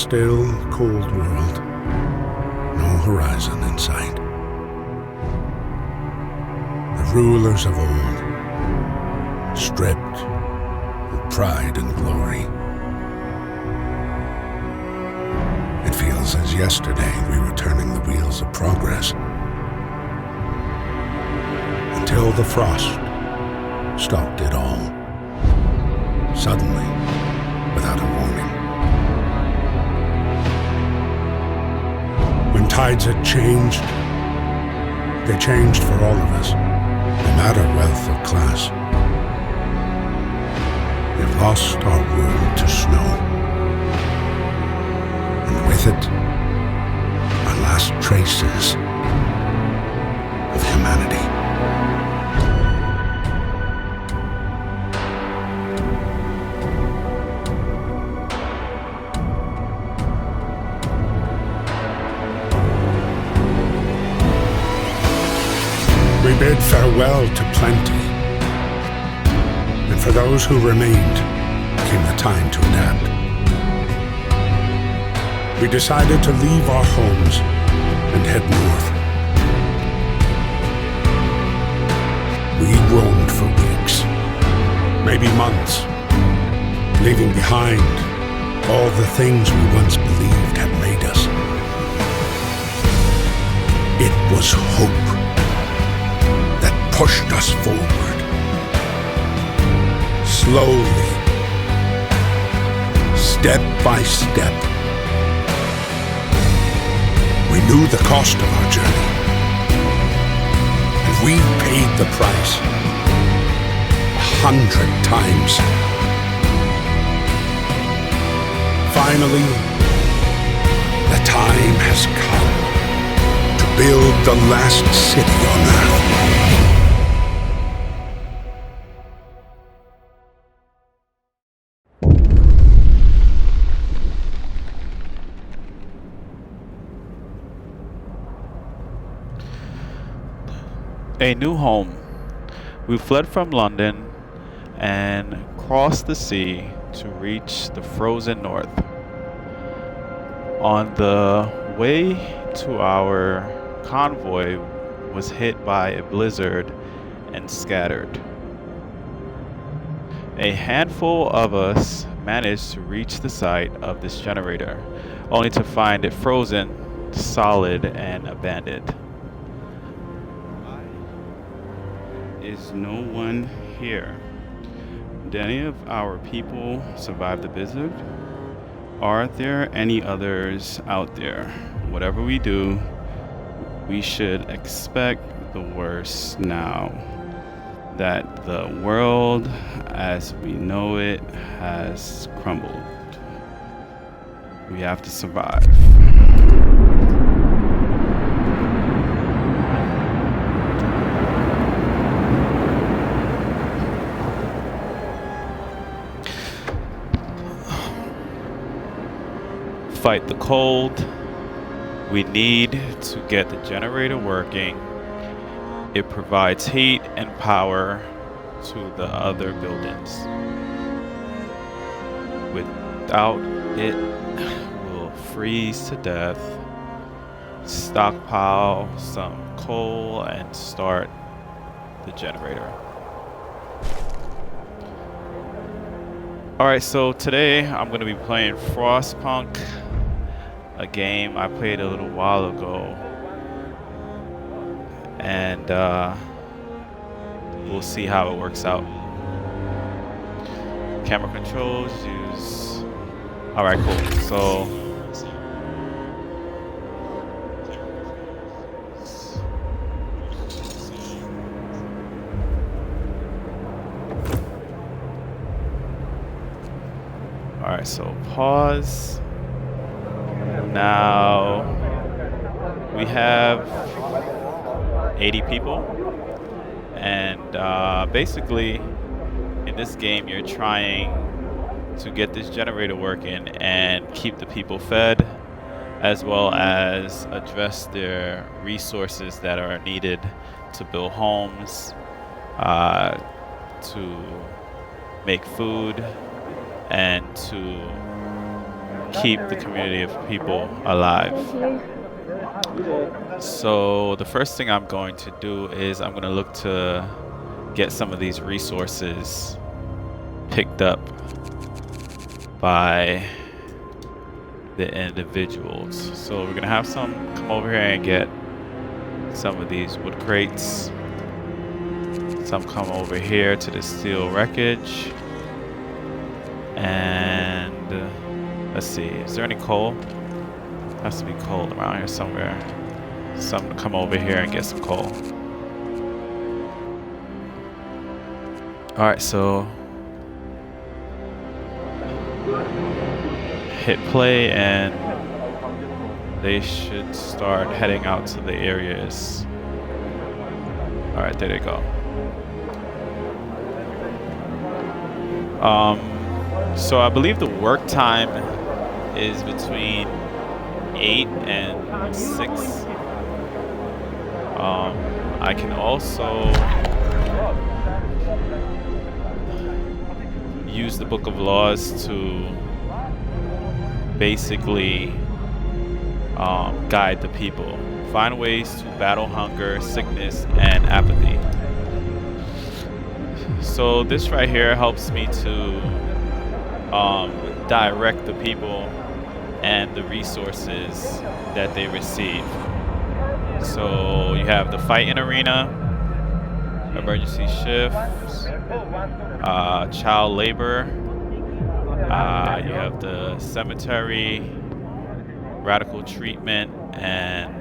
still, cold world, no horizon in sight. The rulers of old, stripped of pride and glory. It feels as yesterday we were turning the wheels of progress, until the frost stopped it all, suddenly, without a warning. When tides had changed, they changed for all of us, no matter wealth or class. We've lost our world to snow, and with it, our last traces of humanity. We bid farewell to plenty, and for those who remained came the time to adapt. We decided to leave our homes and head north. We roamed for weeks, maybe months, leaving behind all the things we once believed had made us. It was hope that pushed us forward. Slowly, step by step, we knew the cost of our journey, and we paid the price 100 times. Finally, the time has come to build the last city on Earth. A new home. We fled from London and crossed the sea to reach the frozen north. On the way to our convoy was hit by a blizzard and scattered. A handful of us managed to reach the site of this generator, only to find it frozen, solid, and abandoned. Is no one here? Did any of our people survive the blizzard? Are there any others out there? Whatever we do, we should expect the worst now that the world as we know it has crumbled. We have to survive. Fight the cold. We need to get the generator working. It provides heat and power to the other buildings. Without it, we'll freeze to death. Stockpile some coal and start the generator. Alright, so today I'm going to be playing FrostPunk, a game I played a little while ago, and we'll see how it works out. Camera controls, use... Alright, cool. So alright, so pause. Now we have 80 people, and basically in this game you're trying to get this generator working and keep the people fed, as well as address their resources that are needed to build homes, to make food, and to keep the community of people alive. So the first thing I'm going to do is I'm going to look to get some of these resources picked up by the individuals. So we're going to have some come over here and get some of these wood crates. Some come over here to the steel wreckage. And let's see, is there any coal? Has to be coal around here somewhere. Some come over here and get some coal. Alright, so hit play and they should start heading out to the areas. Alright, there they go. So I believe the work time is between 8 and 6. I can also use the Book of Laws to basically guide the people. Find ways to battle hunger, sickness, and apathy. So this right here helps me to direct the people and the resources that they receive. So you have the fighting arena, emergency shifts, child labor, you have the cemetery, radical treatment, and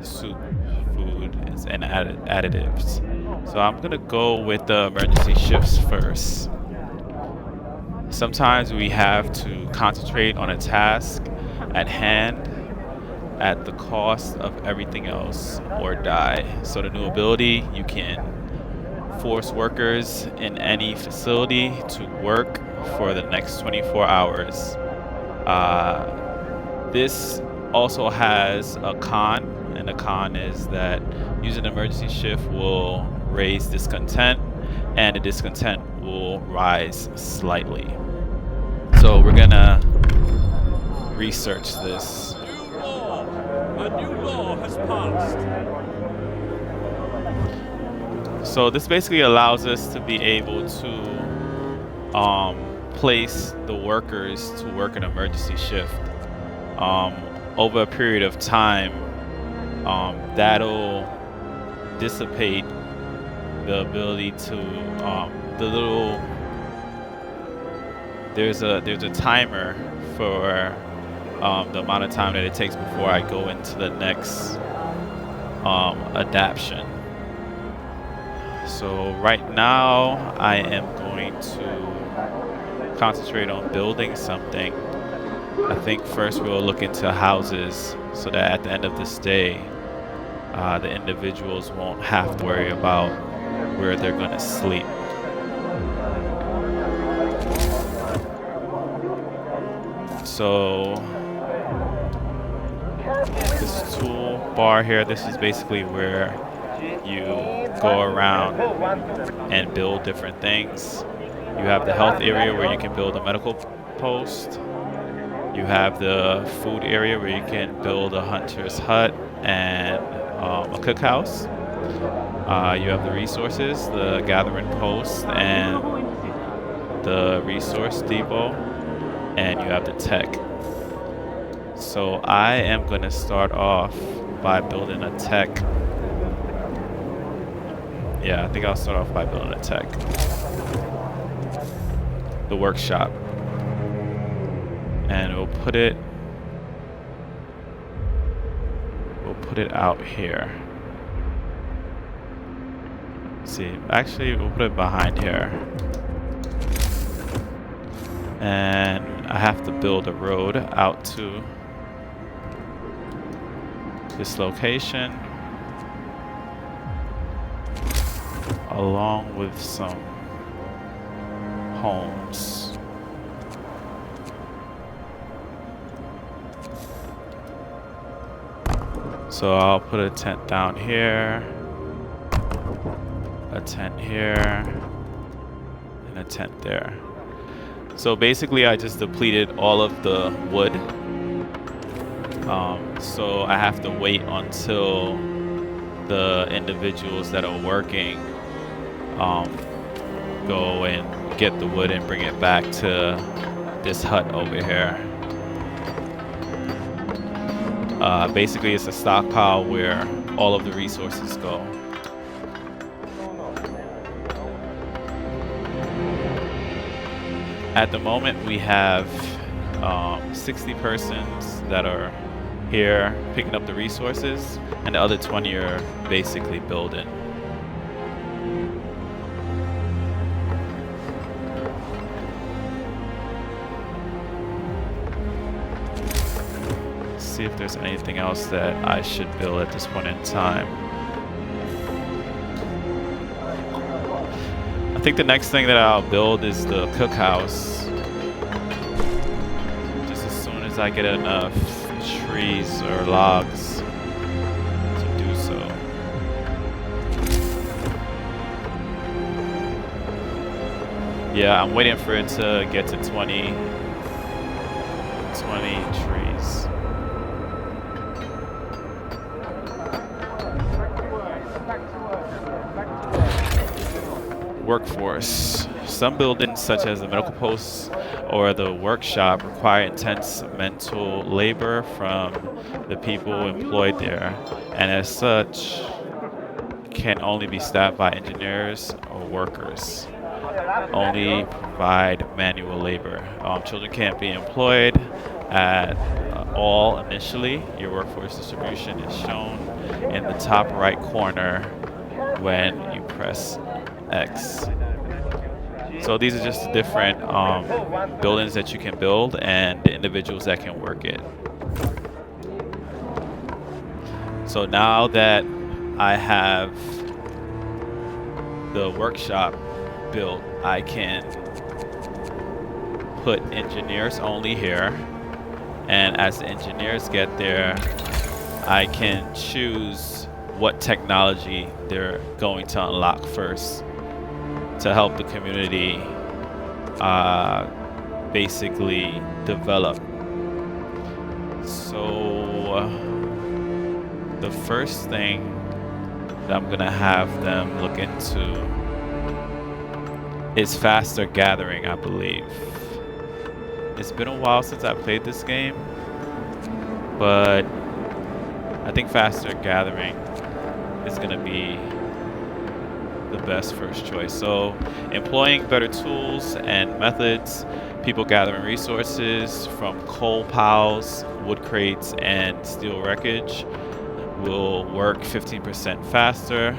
soup, food, and additives. So I'm gonna go with the emergency shifts first. Sometimes we have to concentrate on a task at hand at the cost of everything else or die. So the new ability, you can force workers in any facility to work for the next 24 hours. This also has a con, and the con is that using an emergency shift will raise discontent, and the discontent will rise slightly. So we're gonna research this. A new law has passed. So this basically allows us to be able to place the workers to work an emergency shift. Over a period of time, that'll dissipate the ability to there's a timer for the amount of time that it takes before I go into the next adaption. So right now I am going to concentrate on building something. I think first we'll look into houses so that at the end of this day the individuals won't have to worry about where they're going to sleep. So this tool bar here, this is basically where you go around and build different things. You have the health area where you can build a medical post. You have the food area where you can build a hunter's hut and a cookhouse. You have the resources, the gathering post, and the resource depot, and you have the tech. So I am going to start off by building a tech. Yeah, I think I'll start off by building a tech. The workshop. And we'll put it out here. Let's see, actually we'll put it behind here. And I have to build a road out to this location, along with some homes. So I'll put a tent down here, a tent here, and a tent there. So basically, I just depleted all of the wood. So I have to wait until the individuals that are working go and get the wood and bring it back to this hut over here. Basically, it's a stockpile where all of the resources go. At the moment, we have 60 persons that are here picking up the resources, and the other 20 are basically building. Let's see if there's anything else that I should build at this point in time. I think the next thing that I'll build is the cookhouse. Just as soon as I get enough trees or logs to do so. Yeah, I'm waiting for it to get to 20 trees. Workforce. Some buildings, such as the medical post or the workshop, require intense mental labor from the people employed there, and as such, can only be staffed by engineers or workers. Only provide manual labor. Children can't be employed at all initially. Your workforce distribution is shown in the top right corner when you press X. So these are just different buildings that you can build and the individuals that can work it. So now that I have the workshop built, I can put engineers only here, and as the engineers get there, I can choose what technology they're going to unlock first to help the community basically develop. So the first thing that I'm gonna have them look into is faster gathering, I believe. It's been a while since I played this game, but I think faster gathering is gonna be the best first choice. So employing better tools and methods, people gathering resources from coal piles, wood crates, and steel wreckage will work 15% faster,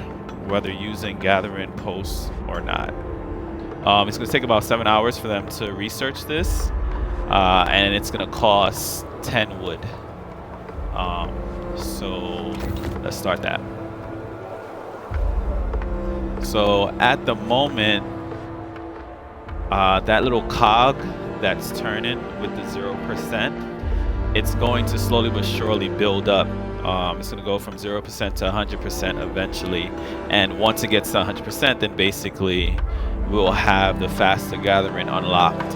whether using gathering posts or not. It's going to take about 7 hours for them to research this, and it's going to cost 10 wood. So let's start that. So at the moment, that little cog that's turning with the 0%, it's going to slowly but surely build up. It's going to go from 0% to 100% eventually. And once it gets to 100%, then basically we'll have the faster gathering unlocked.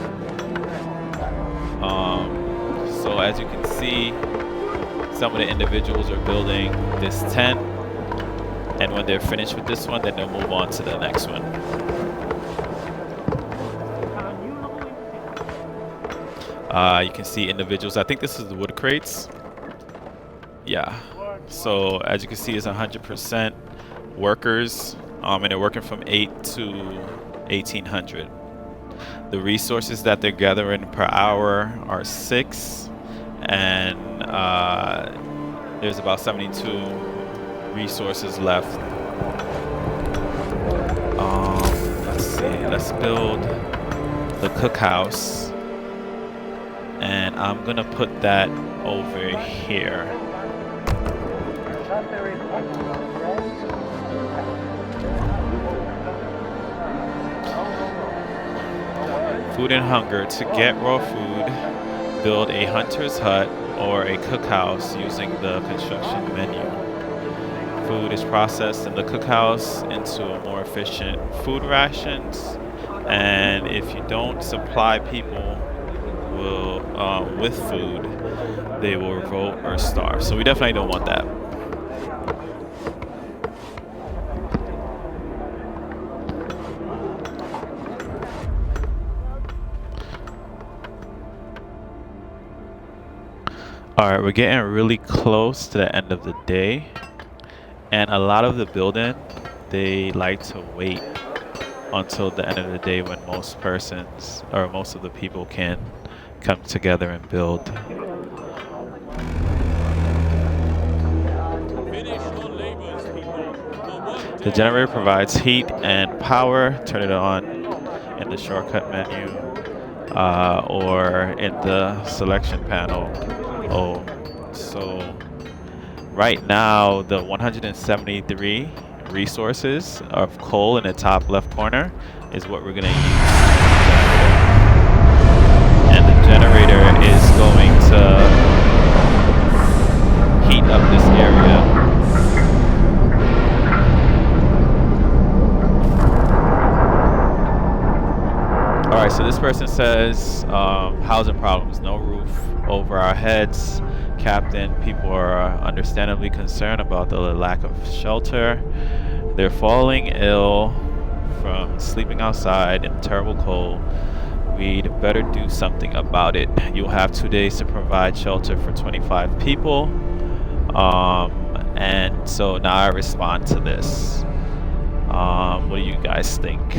So as you can see, some of the individuals are building this tent. And when they're finished with this one, then they'll move on to the next one. You can see individuals. I think this is the wood crates. Yeah. So as you can see, it's 100% workers, and they're working from 8 to 1800. The resources that they're gathering per hour are 6, and there's about 72 resources left. Let's see. Let's build the cookhouse, and I'm gonna put that over here. Food and hunger. To get raw food, build a hunter's hut or a cookhouse using the construction menu. Food is processed in the cookhouse into more efficient food rations and if you don't supply people with food, they will revolt or starve. So we definitely don't want that. Alright, we're getting really close to the end of the day, and a lot of the building, they like to wait until the end of the day when most persons or most of the people can come together and build. The generator provides heat and power. Turn it on in the shortcut menu or in the selection panel. So right now the 173 resources of coal in the top left corner is what we're going to use. And the generator is going to heat up this area. Alright, so this person says housing problems, no roof over our heads. Captain, people are understandably concerned about the lack of shelter. They're falling ill from sleeping outside in terrible cold. We'd better do something about it. You'll have 2 days to provide shelter for 25 people. And so now I respond to this. What do you guys think?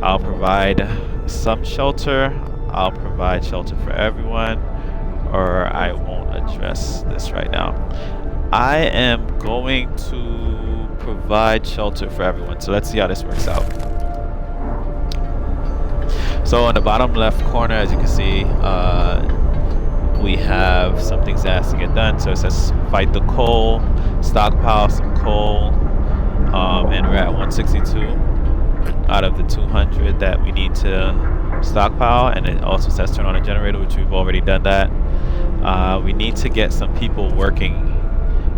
I'll provide some shelter. I'll provide shelter for everyone, or I won't address this right now. I am going to provide shelter for everyone. So let's see how this works out. So in the bottom left corner, as you can see, we have some things that has to get done. So it says fight the coal, stockpile some coal, and we're at 162 out of the 200 that we need to stockpile. And it also says turn on a generator, which we've already done that. We need to get some people working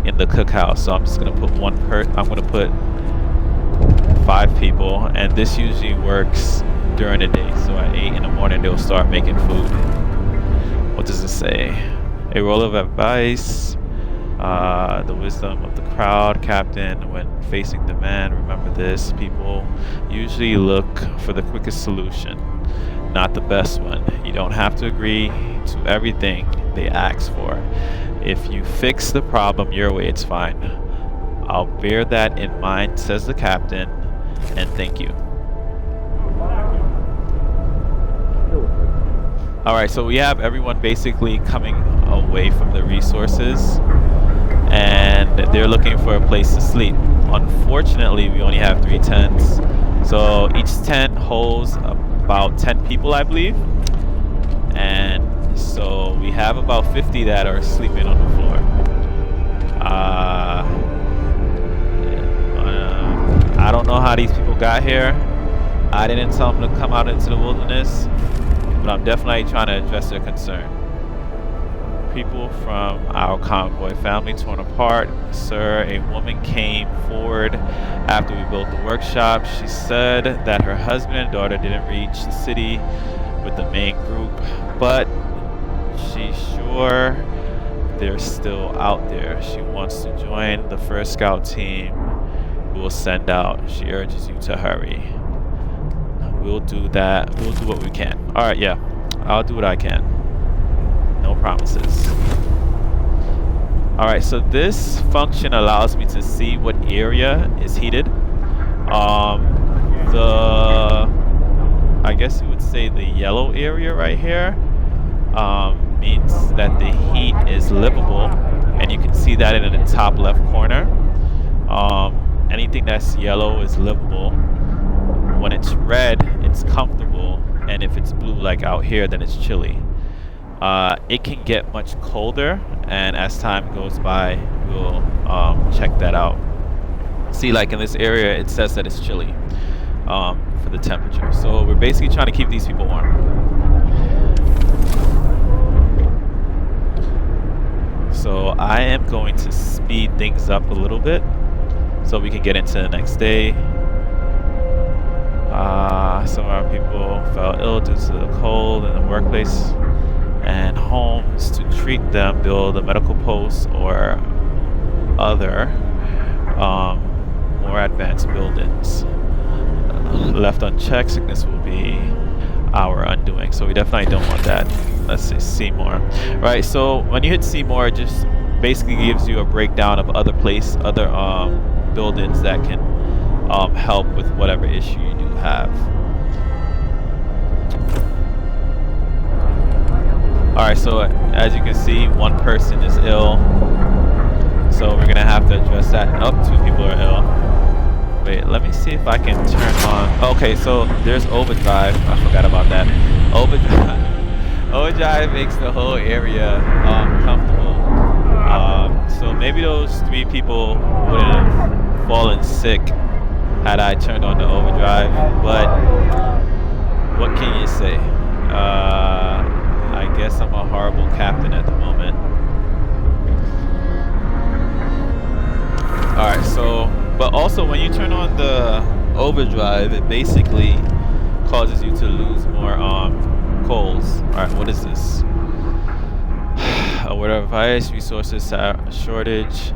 in the cookhouse, so I'm just gonna put I'm gonna put 5 people, and this usually works during the day. So at 8 in the morning they'll start making food. What does it say? A roll of advice. The wisdom of the crowd, Captain. When facing demand, remember this: people usually look for the quickest solution, not the best one. You don't have to agree to everything they ask for. If you fix the problem your way, it's fine. I'll bear that in mind, says the captain, and thank you. Alright, so we have everyone basically coming away from the resources, and they're looking for a place to sleep. Unfortunately, we only have 3 tents, so each tent holds about 10 people, I believe, and so we have about 50 that are sleeping on the floor. I don't know how these people got here. I didn't tell them to come out into the wilderness, but I'm definitely trying to address their concern. People from our convoy, family torn apart. Sir, a woman came forward after we built the workshop. She said that her husband and daughter didn't reach the city with the main group, but she's sure they're still out there. She wants to join the first scout team we will send out. She urges you to hurry. We'll do that. We'll do what we can. Alright, yeah. I'll do what I can. No promises. Alright, so this function allows me to see what area is heated. I guess you would say the yellow area right here means that the heat is livable, and you can see that in the top left corner. Anything that's yellow is livable. When it's red, it's comfortable, and if it's blue like out here, then it's chilly. It can get much colder, and as time goes by, we'll check that out. See, like in this area, it says that it's chilly for the temperature. So we're basically trying to keep these people warm. So I am going to speed things up a little bit so we can get into the next day. Some of our people fell ill due to the cold in the workplace, and homes to treat them build a medical post or other more advanced buildings. Left unchecked, sickness will be our undoing. So we definitely don't want that. Let's say see more. Right. So when you hit see more, it just basically gives you a breakdown of other buildings that can help with whatever issue you do have. Alright, so as you can see, one person is ill. So we're gonna have to address that. Oh, 2 people are ill. Wait, let me see if I can turn on. Okay, so there's overdrive. I forgot about that. Overdrive makes the whole area comfortable. So maybe those 3 people wouldn't have fallen sick had I turned on the overdrive. But what can you say? I guess I'm a horrible captain at the moment. Alright, so, but also when you turn on the overdrive, it basically causes you to lose more coals. Alright, what is this? A word of advice, resources shortage.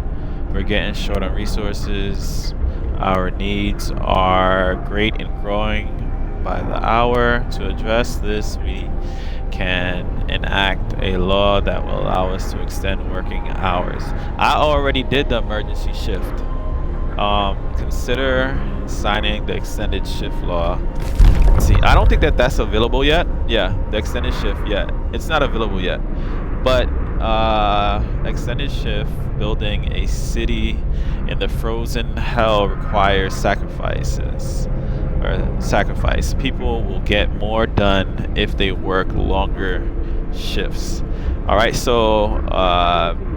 We're getting short on resources. Our needs are great and growing by the hour. To address this, we can enact a law that will allow us to extend working hours. I already did the emergency shift. Consider signing the extended shift law. See, I don't think that that's available yet. Yeah, the extended shift, yeah, it's not available yet. But extended shift, building a city in the frozen hell requires sacrifice. People will get more done if they work longer shifts. Alright, so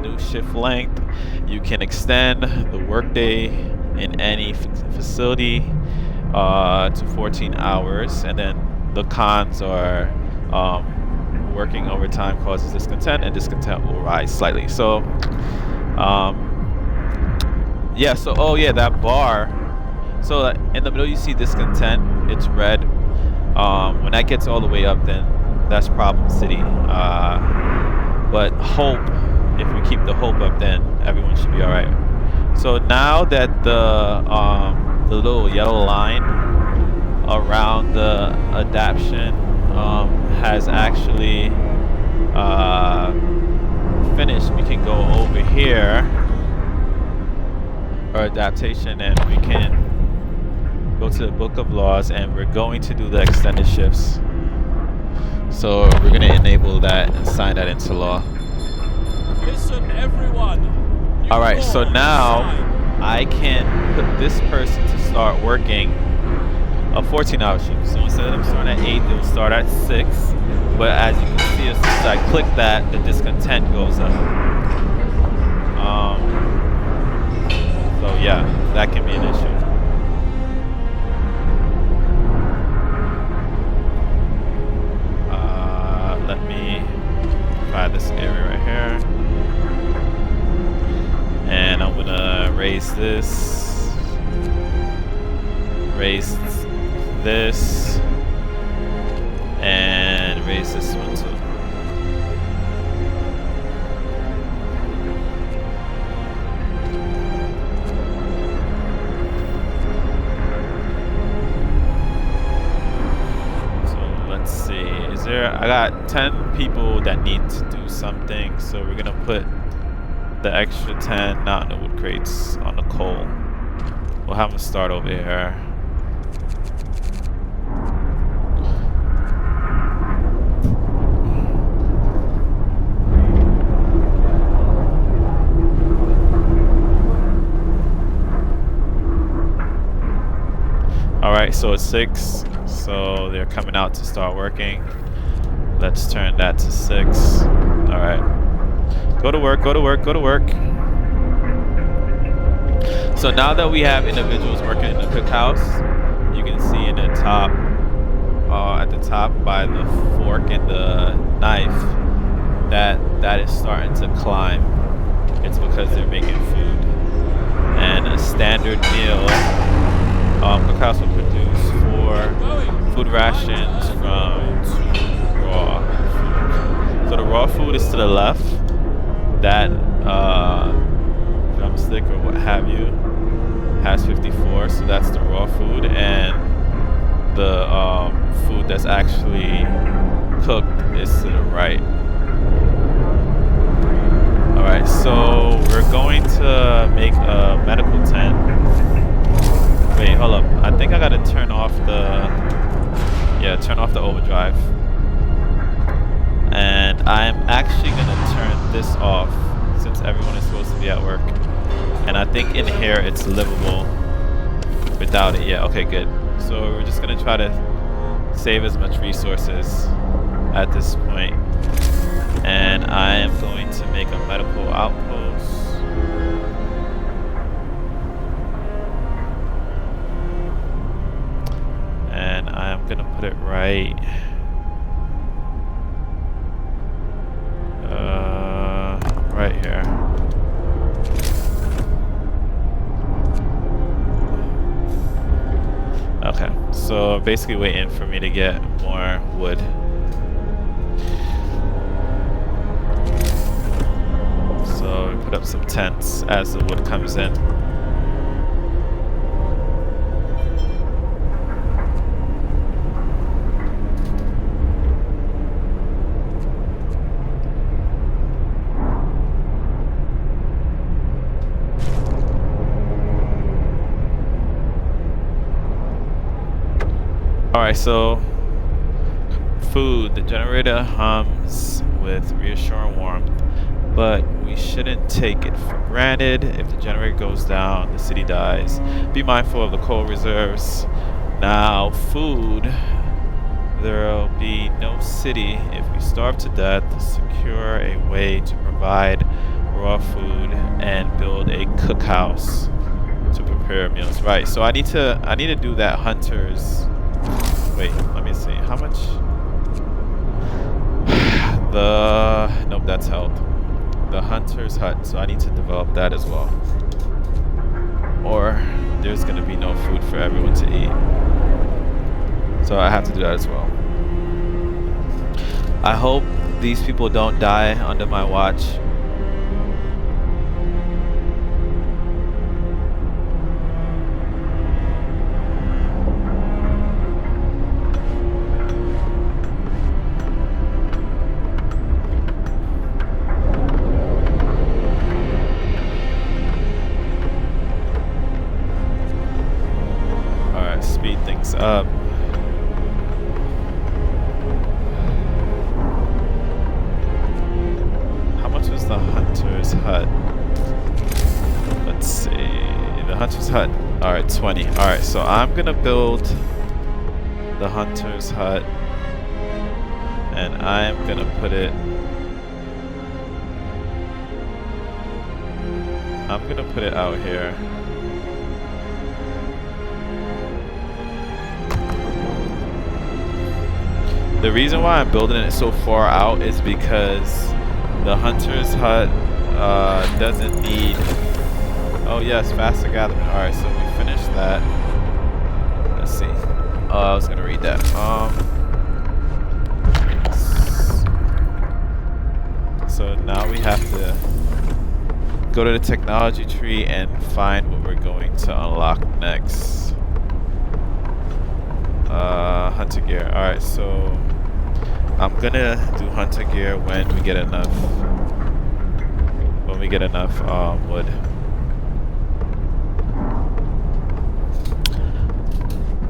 new shift length. You can extend the workday in any facility to 14 hours. And then the cons are working overtime causes discontent, and discontent will rise slightly. So yeah, so oh yeah, that bar. So in the middle you see discontent, it's red. When that gets all the way up, then that's problem city. But hope, if we keep the hope up, then everyone should be all right. So now that the little yellow line around the adaptation has actually finished, we can go over here, or adaptation, and we can go to the book of laws, and we're going to do the extended shifts. So we're going to enable that and sign that into law. Listen, everyone. Alright, so now I can put this person to start working a 14-hour shift. So instead of them starting at 8, they'll start at 6. But as you can see, as soon as I click that, the discontent goes up. So yeah, that can be an issue. Let me try this area right here. And I'm gonna raise this, and raise this one too. I got 10 people that need to do something, so we're gonna put the extra 10 not in the wood crates on the coal. We'll have them start over here. Alright, so it's 6, so they're coming out to start working. Let's turn that to 6. Alright. Go to work, go to work, go to work. So now that we have individuals working in the cookhouse, you can see in the top, at the top by the fork and the knife, that is starting to climb. It's because they're making food. And a standard meal, cookhouse will produce food rations from raw food. So the raw food is to the left. That drumstick or what have you has 54, so that's the raw food, and the food that's actually cooked is to the right. Alright, so we're going to make a medical tent. Wait, hold up. I think I gotta turn off the overdrive. And I'm actually gonna turn this off since everyone is supposed to be at work. And I think in here it's livable without it. Yeah, okay, good. So we're just gonna try to save as much resources at this point. And I am going to make a medical outpost. And I'm gonna put it right here. Okay, so basically waiting for me to get more wood. So we put up some tents as the wood comes in. Alright, so food. The generator hums with reassuring warmth, but we shouldn't take it for granted. If the generator goes down, the city dies. Be mindful of the coal reserves. Now, food. There'll be no city if we starve to death. Secure a way to provide raw food and build a cookhouse to prepare meals. Right, so I need to do that hunter's. Wait, let me see. How much? Nope, that's health. The hunter's hut, so I need to develop that as well. Or there's gonna be no food for everyone to eat. So I have to do that as well. I hope these people don't die under my watch. Up. How much was the hunter's hut? Let's see. The hunter's hut. Alright, 20. Alright, so I'm gonna build the hunter's hut. And I'm gonna put it. I'm gonna put it out here. The reason why I'm building it so far out is because the hunter's hut doesn't need. Oh yes, faster gathering. All right, so we finished that. Let's see. I was gonna read that. So now we have to go to the technology tree and find what we're going to unlock next. Hunter gear. Alright, so I'm gonna do hunter gear when we get enough wood.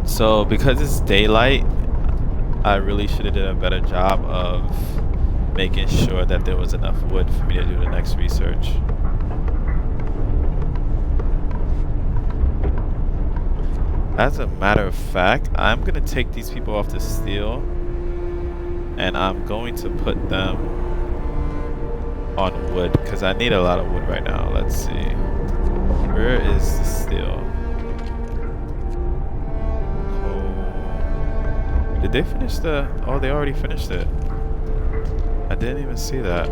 So because it's daylight, I really should have done a better job of making sure that there was enough wood for me to do the next research. As a matter of fact, I'm gonna take these people off the steel and I'm going to put them on wood because I need a lot of wood right now. Let's see. Where is the steel? Coal. Did they finish the... Oh, they already finished it. I didn't even see that.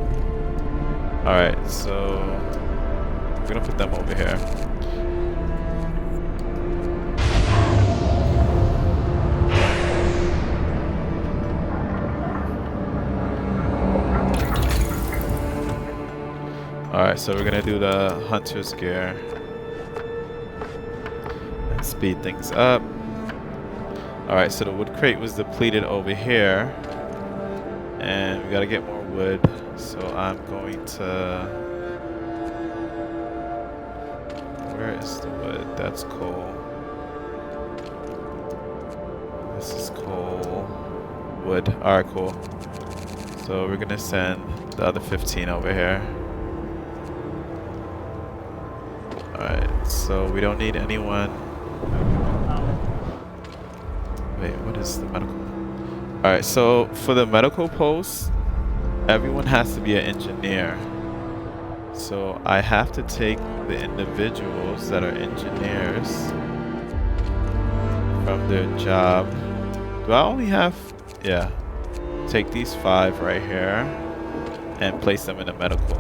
Alright, so I'm gonna put them over here. Alright, so we're gonna do the hunter's gear and speed things up. Alright, so the wood crate was depleted over here, and we gotta get more wood, so I'm going to... Where is the wood? That's coal. This is coal. Wood. Alright, cool. So we're gonna send the other 15 over here. Alright, so we don't need anyone. Wait, what is the medical? Alright, so for the medical post, everyone has to be an engineer. So I have to take the individuals that are engineers from their job. Do I only have... Yeah. Take these 5 right here and place them in the medical.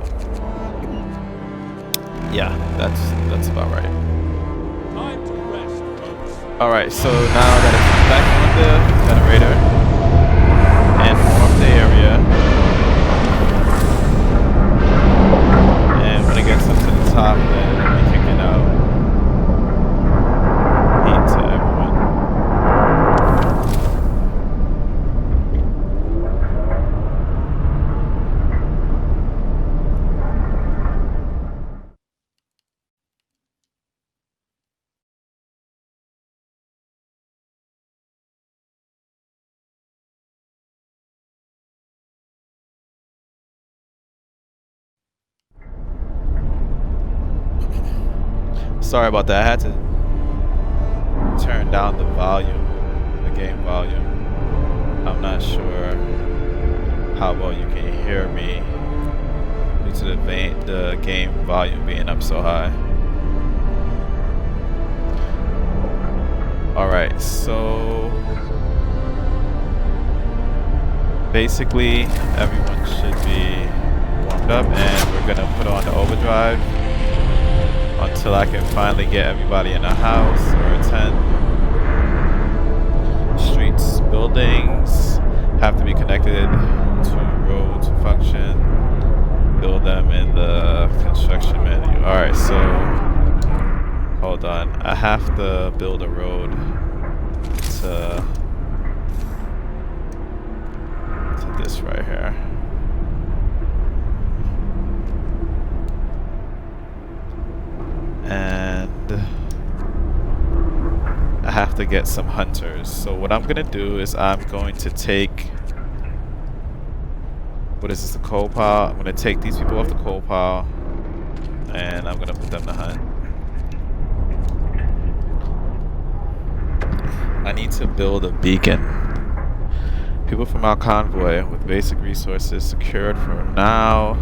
Yeah, that's about right. Time to rest, folks. Alright, so now I gotta come back on the generator and warm the area. And when it gets up to the top, then we kick it out. Heat to everyone. Sorry about that. I had to turn down the volume, the game volume. I'm not sure how well you can hear me due to the game volume being up so high. Alright, so basically everyone should be warmed up, and we're gonna put on the overdrive until I can finally get everybody in a house or a tent. Streets, buildings have to be connected to a road to function. Build them in the construction menu. Alright, so hold on. I have to build a road to this right here. And I have to get some hunters. So what I'm gonna do is I'm going to take, what is this, the coal pile? I'm gonna take these people off the coal pile and I'm gonna put them to hunt. I need to build a beacon. People from our convoy with basic resources secured for now.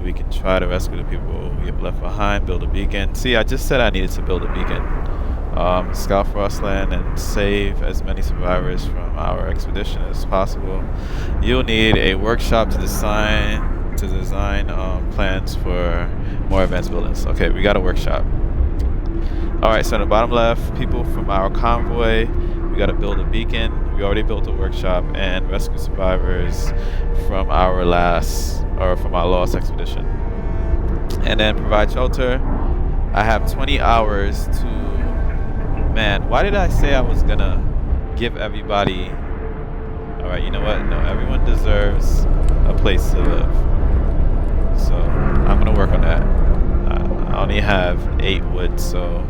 We can try to rescue the people we have left behind, build a beacon. See, I just said I needed to build a beacon. Scout Frostland and save as many survivors from our expedition as possible. You'll need a workshop to design plans for more advanced buildings. Okay, we got a workshop. Alright, so in the bottom left, people from our convoy, we gotta build a beacon. We already built a workshop and rescue survivors from our lost expedition. And then provide shelter. I have 20 hours to... Man, why did I say I was gonna give everybody... Alright, you know what? No, everyone deserves a place to live. So, I'm gonna work on that. I only have 8 wood, so...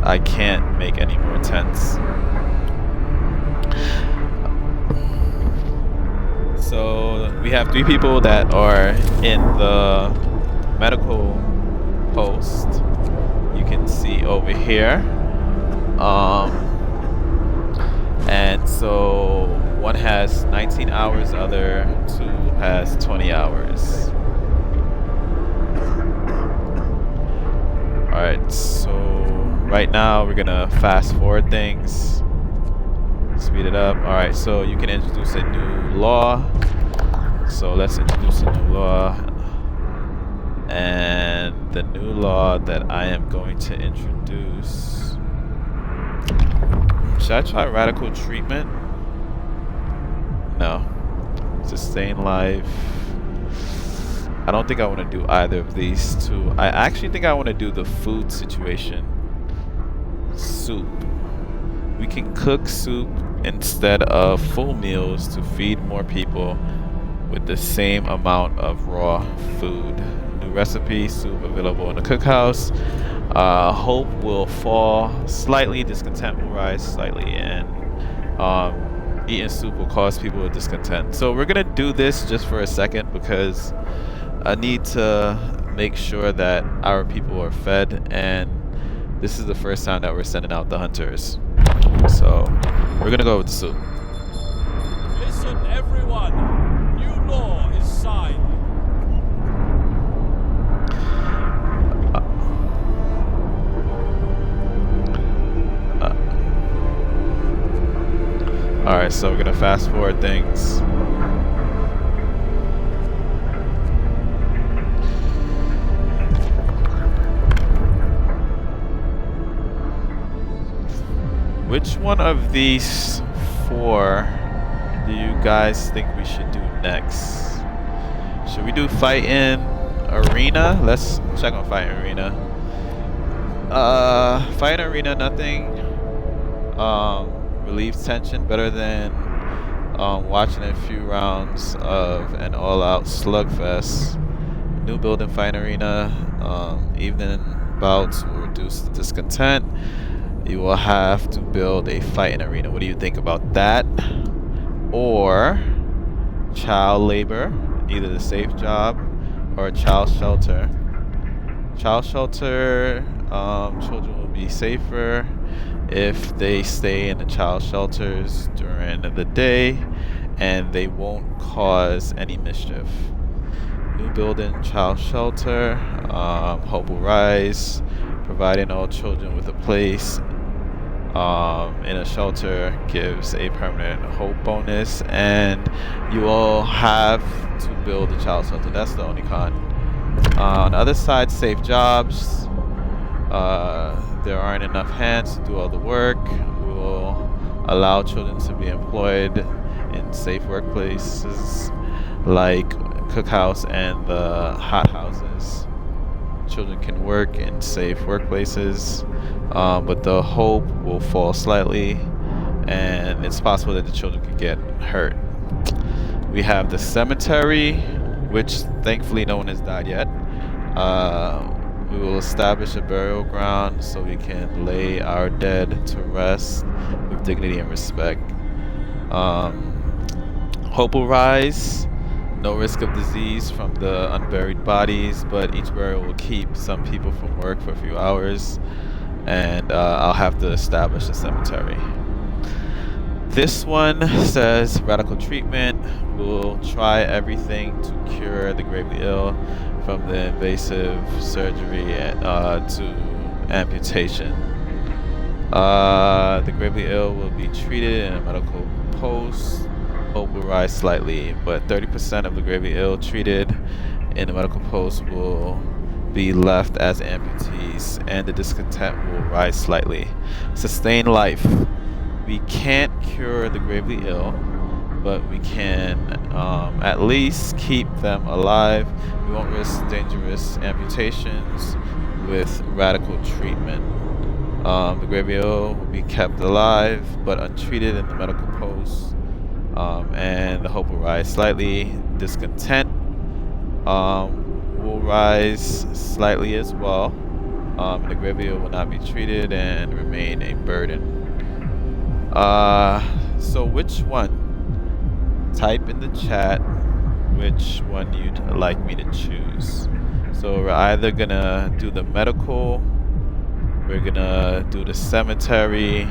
I can't make any more tents. So we have 3 people that are in the medical post. You can see over here. And so one has 19 hours, other 2 has 20 hours. Alright, so right now we're gonna fast forward things, speed it up. Alright, so you can introduce a new law. So let's introduce a new law. And the new law that I am going to introduce, should I try radical treatment? No. Sustain life. I don't think I want to do either of these two. I actually think I want to do the food situation. Soup. We can cook soup instead of full meals to feed more people with the same amount of raw food. New recipe, soup available in the cookhouse. Hope will fall slightly, discontent will rise slightly, and eating soup will cause people discontent. So we're gonna do this just for a second because I need to make sure that our people are fed, and this is the first time that we're sending out the hunters. So we're gonna go with the soup. Listen, everyone. New law is signed. Alright, so we're gonna fast forward things. Which one of these 4 do you guys think we should do next? Should we do fight in arena? Let's check on fight in arena. Fight in arena, nothing relieves tension better than watching a few rounds of an all-out slugfest. New build in fight in arena. Evening bouts will reduce the discontent. You will have to build a fight in arena. What do you think about that? Or child labor, either the safe job or a child shelter. Child shelter, children will be safer if they stay in the child shelters during the day, and they won't cause any mischief. New building, child shelter, hope will rise, providing all children with a place in a shelter gives a permanent hope bonus, and you will have to build a child shelter. That's the only con. On the other side, safe jobs. There aren't enough hands to do all the work. We will allow children to be employed in safe workplaces like cookhouse and the hot houses. Children can work in safe workplaces, but the hope will fall slightly, and it's possible that the children could get hurt. We have the cemetery, which thankfully no one has died yet. We will establish a burial ground so we can lay our dead to rest with dignity and respect. Hope will rise. No risk of disease from the unburied bodies, but each burial will keep some people from work for a few hours, and I'll have to establish a cemetery. This one says radical treatment. We'll try everything to cure the gravely ill, from the invasive surgery to amputation. The gravely ill will be treated in a medical post. Hope will rise slightly, but 30% of the gravely ill treated in the medical post will be left as amputees, and the discontent will rise slightly. Sustain life. We can't cure the gravely ill, but we can at least keep them alive. We won't risk dangerous amputations with radical treatment. The gravely ill will be kept alive, but untreated in the medical post. And the hope will rise slightly. Discontent will rise slightly as well. The gravely ill will not be treated and remain a burden. So which one? Type in the chat which one you'd like me to choose. So we're either gonna do the medical, we're gonna do the cemetery,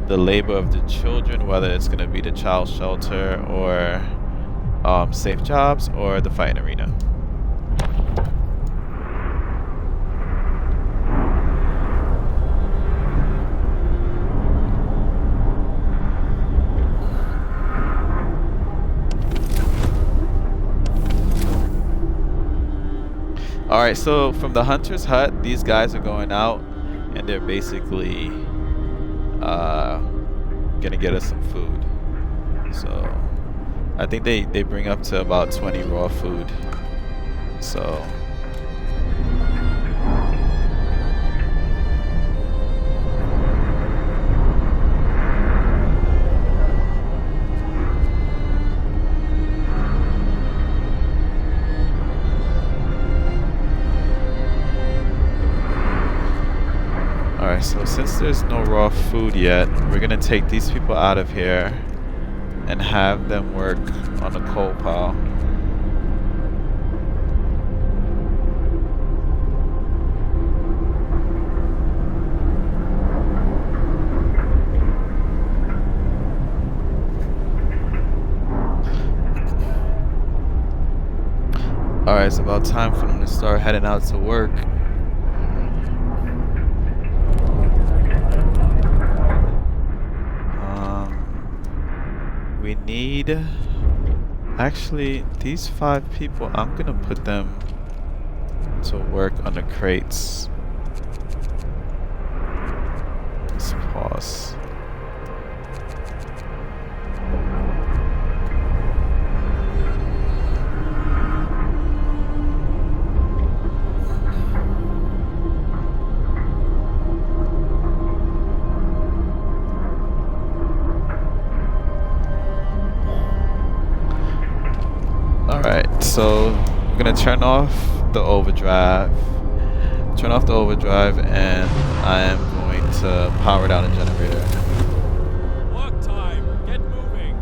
the labor of the children, whether it's gonna be the child shelter or safe jobs, or the fighting arena. Alright, so from the hunter's hut, these guys are going out and they're basically gonna get us some food. So I think they bring up to about 20 raw food. So alright, so since there's no raw food yet, we're gonna take these people out of here and have them work on the coal pile. Alright, it's about time for them to start heading out to work. We need... Actually, these 5 people, I'm gonna put them to work on the crates. Let's pause. Alright, so we're gonna turn off the overdrive. Turn off the overdrive, and I am going to power down the generator. Work time. Get moving.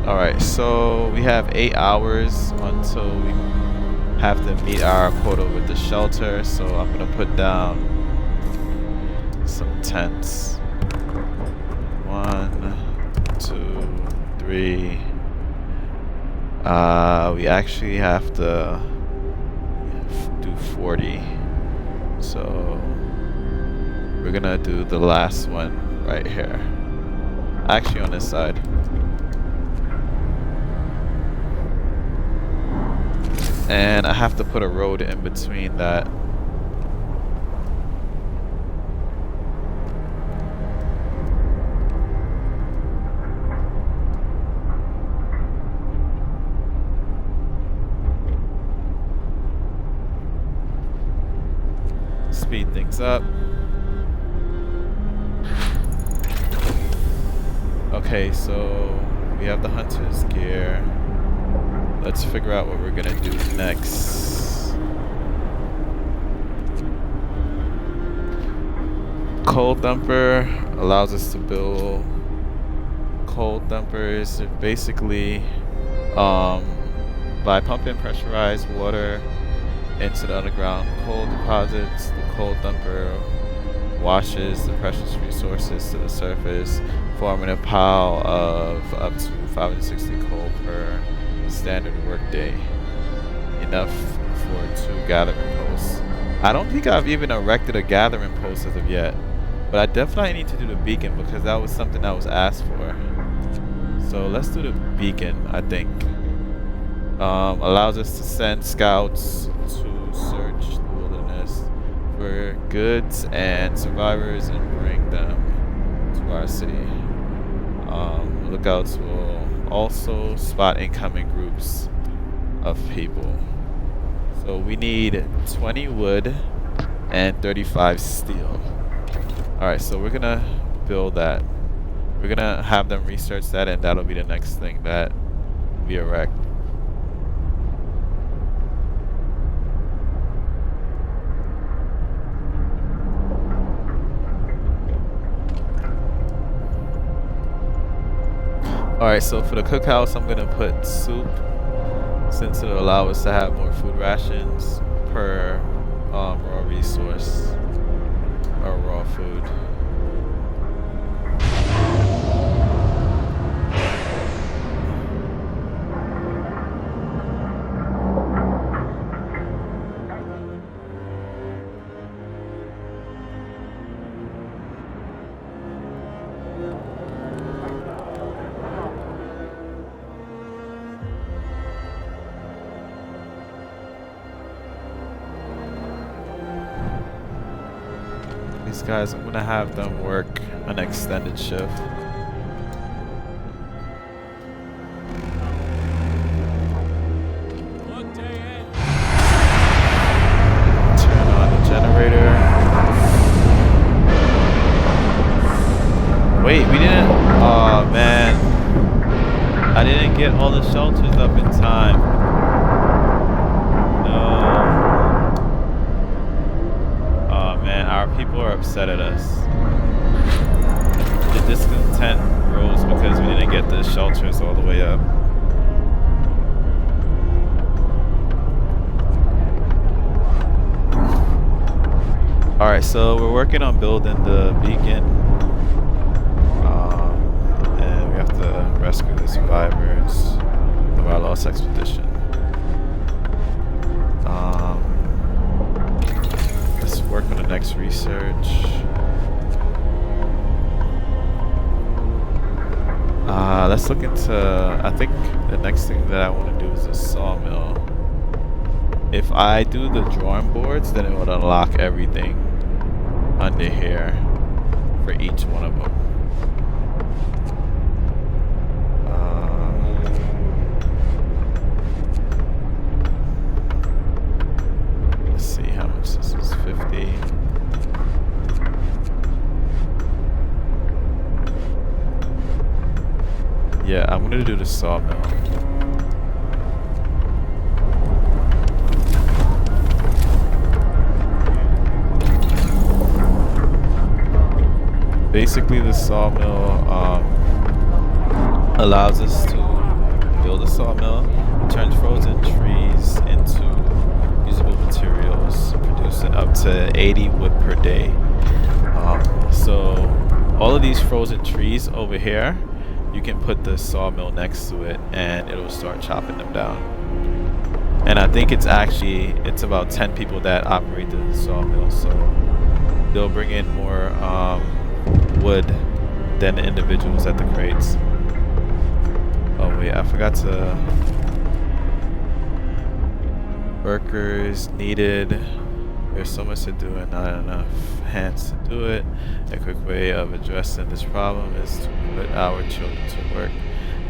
Alright, so we have 8 hours until we have to meet our quota with the shelter, so I'm gonna put down some tents. 1, 2, 3. We actually have to do 40. So we're gonna do the last one right here. Actually on this side. And I have to put a road in between that. Speed things up. Okay, so we have the hunter's gear. Let's figure out what we're gonna do next. Coal dumper allows us to build coal dumpers. Basically, by pumping pressurized water into the underground coal deposits, the coal dumper washes the precious resources to the surface, forming a pile of up to 560 coal per standard workday, enough for 2 gathering posts. I don't think I've even erected a gathering post as of yet, but I definitely need to do the beacon because that was something that was asked for. So let's do the beacon. I think allows us to send scouts to search the wilderness for goods and survivors and bring them to our city. Lookouts will also spot incoming groups of people. So we need 20 wood and 35 steel. Alright, so we're gonna build that. We're gonna have them research that, and that'll be the next thing that we erect. Alright, so for the cookhouse, I'm gonna put soup since it'll allow us to have more food rations per raw resource or raw food. These guys, I'm gonna have them work an extended shift. Work day end. Turn on the generator. Wait, we didn't. Oh man, I didn't get all the shelters up in time. Our people are upset at us. The discontent rose because we didn't get the shelters all the way up. Alright, so we're working on building the beacon. And we have to rescue the survivors of our lost expedition. Work on the next research. Let's look into, I think the next thing that I want to do is a sawmill. If I do the drawing boards, then it would unlock everything under here for each one of them. Let's see how much this is. 50. Yeah, I'm gonna do the sawmill. Basically, the sawmill allows us to build a sawmill, turns frozen trees into usable materials, producing up to 80 wood per day. So all of these frozen trees over here, you can put the sawmill next to it and it'll start chopping them down. And I think it's about 10 people that operate the sawmill, so they'll bring in more wood than the individuals at the crates. Oh wait, I forgot to... Workers needed. There's so much to do and not enough hands to do it. A quick way of addressing this problem is to put our children to work.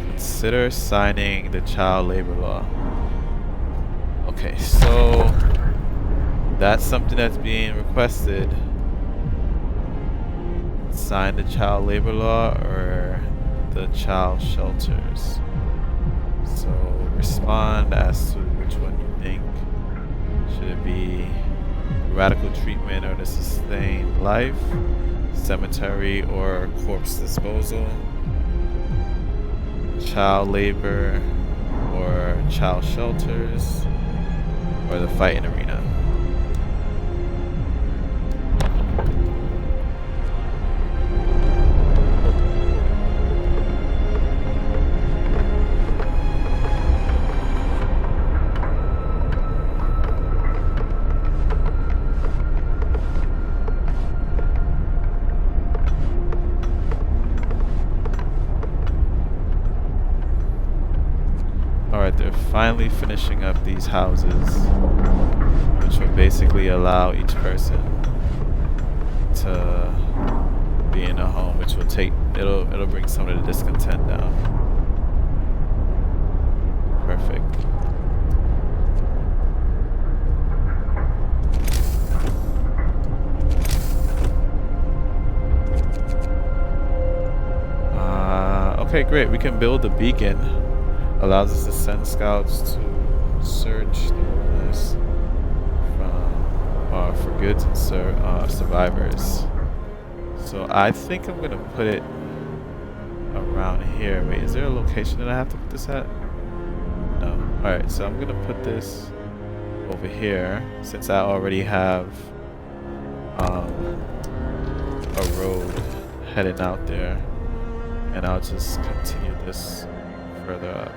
Consider signing the child labor law. Okay, so that's something that's being requested. Sign the child labor law or the child shelters. So respond as to which one you think. Should it be radical treatment or the sustained life, cemetery or corpse disposal, child labor or child shelters, or the fighting arena? Alright, they're finally finishing up these houses, which will basically allow each person to be in a home, which will it'll bring some of the discontent down. Perfect. Okay, great. We can build a beacon. Allows us to send scouts to search the wilderness for goods and survivors. So I think I'm gonna put it around here. Wait, is there a location that I have to put this at? No. Alright, so I'm gonna put this over here since I already have a road heading out there, and I'll just continue this further up.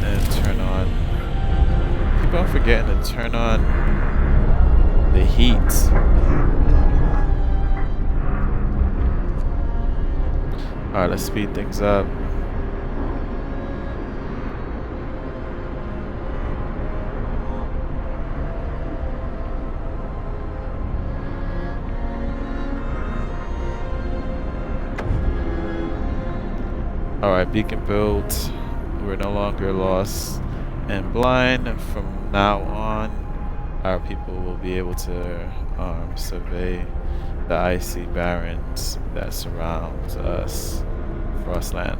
And turn on. Keep on forgetting to turn on the heat. Alright, let's speed things up. Alright, beacon built. We're no longer lost and blind. From now on, our people will be able to survey the icy barrens that surrounds us, Frostland.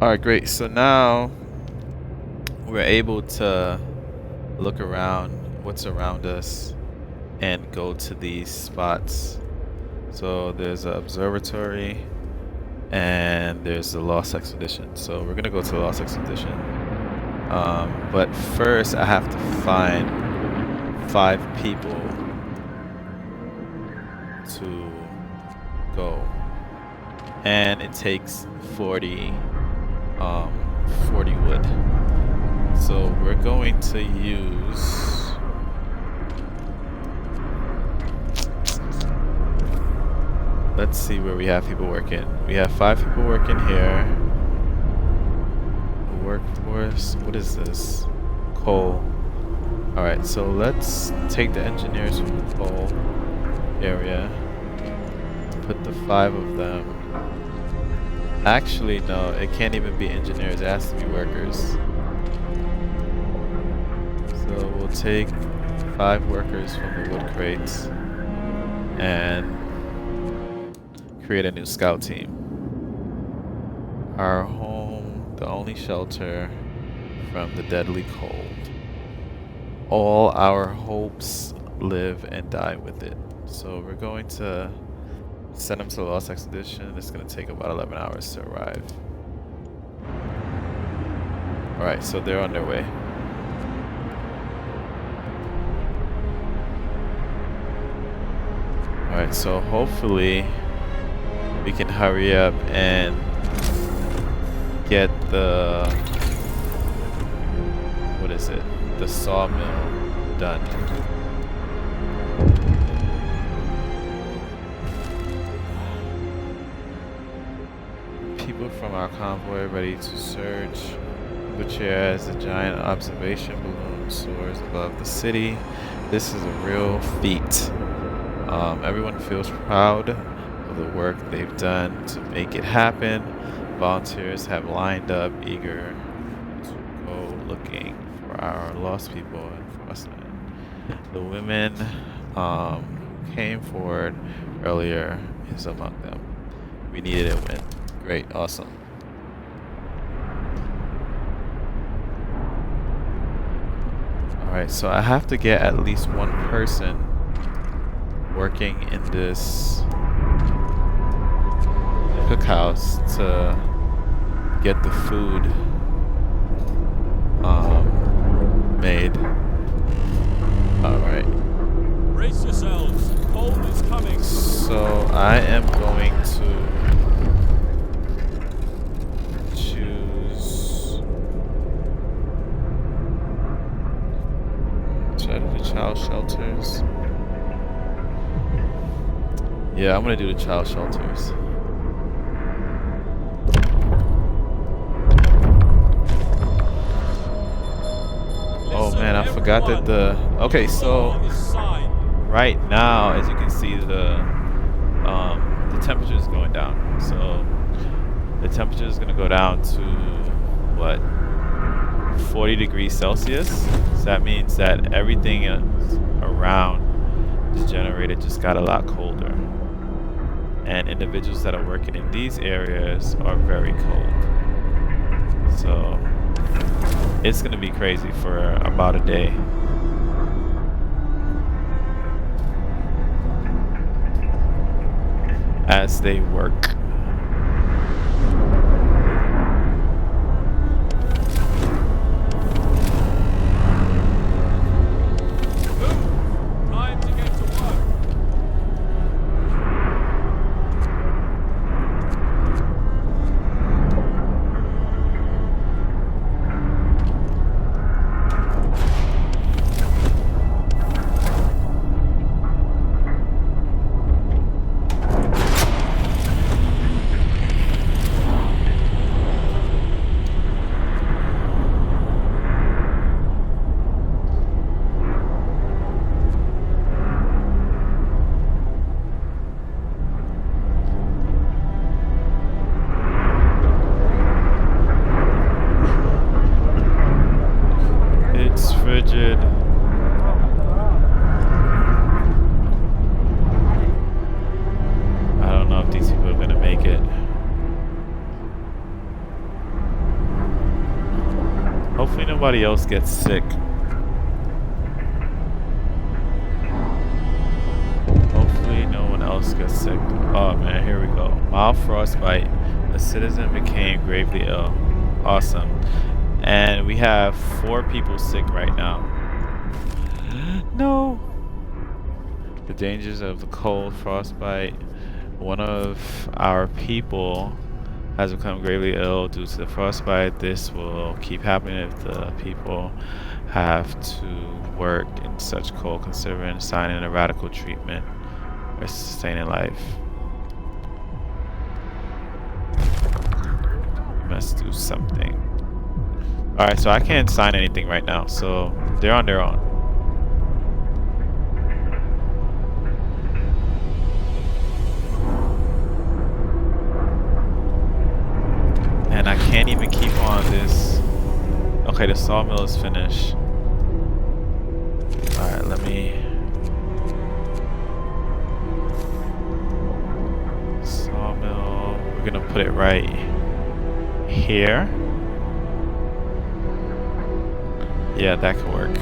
Alright, great. So now we're able to look around what's around us and go to these spots. So there's an observatory and there's the Lost Expedition. So we're gonna go to the Lost Expedition. But first I have to find 5 people to go. And it takes 40 wood. So we're going to use let's see where we have people working. We have 5 people working here. Workforce, what is this? Coal. Alright, so let's take the engineers from the coal area. Put the 5 of them. Actually, no, it can't even be engineers, it has to be workers. So we'll take 5 workers from the wood crates and create a new scout team. Our home, the only shelter from the deadly cold. All our hopes live and die with it. So we're going to send them to the Lost Expedition. It's going to take about 11 hours to arrive. Alright, so they're on their way. Alright, so hopefully we can hurry up and get the, what is it? The sawmill done. People from our convoy ready to search. Butcher as a giant observation balloon soars above the city. This is a real feat. Everyone feels proud of the work they've done to make it happen. Volunteers have lined up, eager to go looking for our lost people in Frostland. The women came forward earlier is among them. We needed a win. Great, awesome. Alright, so I have to get at least one person working in this cookhouse to get the food made. Alright. Brace yourselves. Cold is coming. So I am going to child shelters. Yeah, I'm gonna do the child shelters. Oh man, I forgot that the. Okay, so Law is signed. right now, as you can see, the temperature is going down. So the temperature is going to go down to what, 40 degrees Celsius. So that means that everything around the generator just got a lot colder. And individuals that are working in these areas are very cold. So it's going to be crazy for about a day. As they work. Time to get to work. It's frigid. I don't know if these people are gonna make it. Hopefully nobody else gets sick. Hopefully no one else gets sick. Oh man, here we go. Mild frostbite. A citizen became gravely ill. Awesome. And we have 4 people sick right now. No. The dangers of the cold frostbite. One of our people has become gravely ill due to the frostbite. This will keep happening if the people have to work in such cold, considering signing a radical treatment or sustaining life. We must do something. Alright, so I can't sign anything right now, so they're on their own. And I can't even keep on this. Okay, the sawmill is finished. Alright, let me... Sawmill, we're gonna put it right here. Yeah, that could work.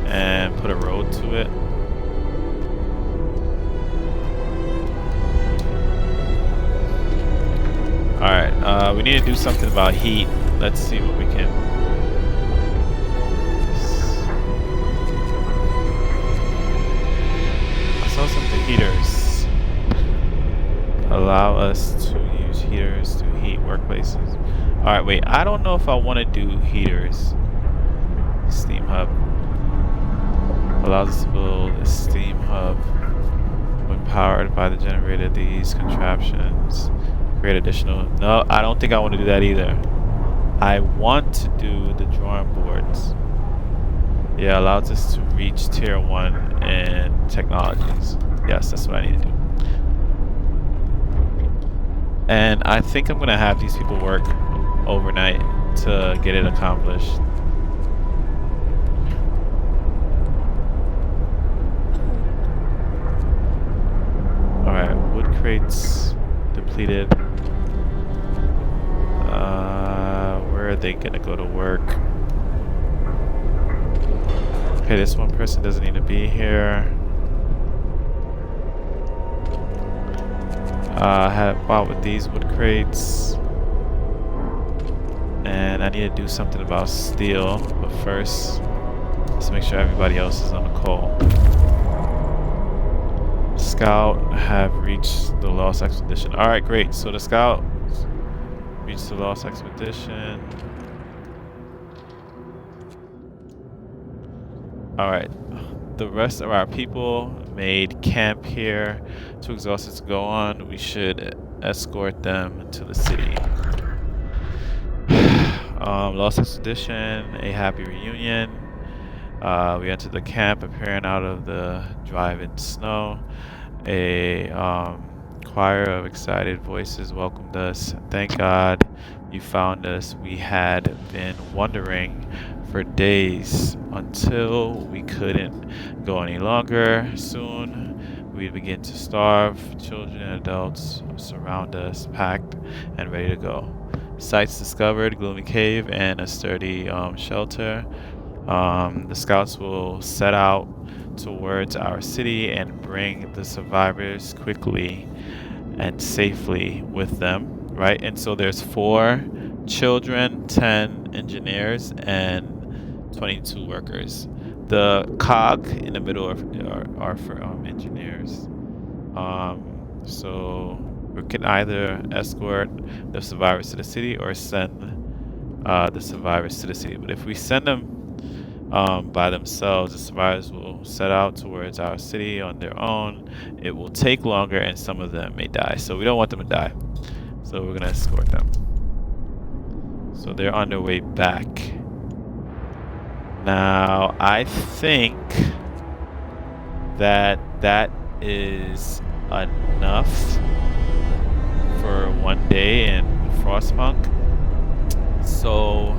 And put a road to it. Alright, we need to do something about heat. Let's see what we can. I saw some of the heaters. Allow us to use heaters to heat workplaces. Alright, wait. I don't know if I want to do heaters. Steam hub. Allows us to build a steam hub. When powered by the generator, these contraptions create additional... No, I don't think I want to do that either. I want to do the drawing boards. Yeah, allows us to reach tier 1 in technologies. Yes, that's what I need to do. And I think I'm gonna have these people work overnight to get it accomplished. Alright, wood crates depleted. Where are they gonna go to work? Okay, this one person doesn't need to be here. Have bought with these wood crates. And I need to do something about steel, but first, let's make sure everybody else is on the call. Scout have reached the Lost Expedition. Alright, great. So the Scout reached the Lost Expedition. Alright. The rest of our people made camp here. Too exhausted to go on. We should escort them to the city. Lost Expedition, a happy reunion. We entered the camp appearing out of the drive-in snow. A choir of excited voices welcomed us. Thank God you found us. We had been wandering for days until we couldn't go any longer. Soon we'd begin to starve. Children and adults surround us, packed and ready to go. Sites discovered, gloomy cave and a sturdy shelter. The scouts will set out towards our city and bring the survivors quickly and safely with them, right? And so there's 4 children, 10 engineers, and 22 workers. The cog in the middle are for engineers. So we can either escort the survivors to the city or send the survivors to the city. But if we send them by themselves, the survivors will set out towards our city on their own. It will take longer and some of them may die. So we don't want them to die. So we're going to escort them. So they're on their way back. Now, I think that is enough for one day in FrostPunk. So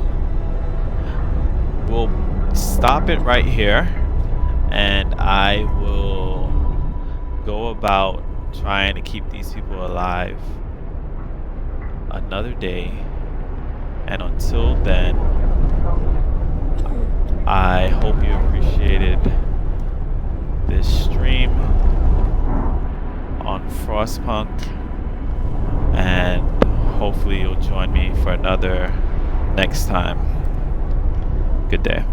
we'll stop it right here, and I will go about trying to keep these people alive another day. And until then, I hope you appreciated this stream on FrostPunk, and hopefully you'll join me for another next time. Good day.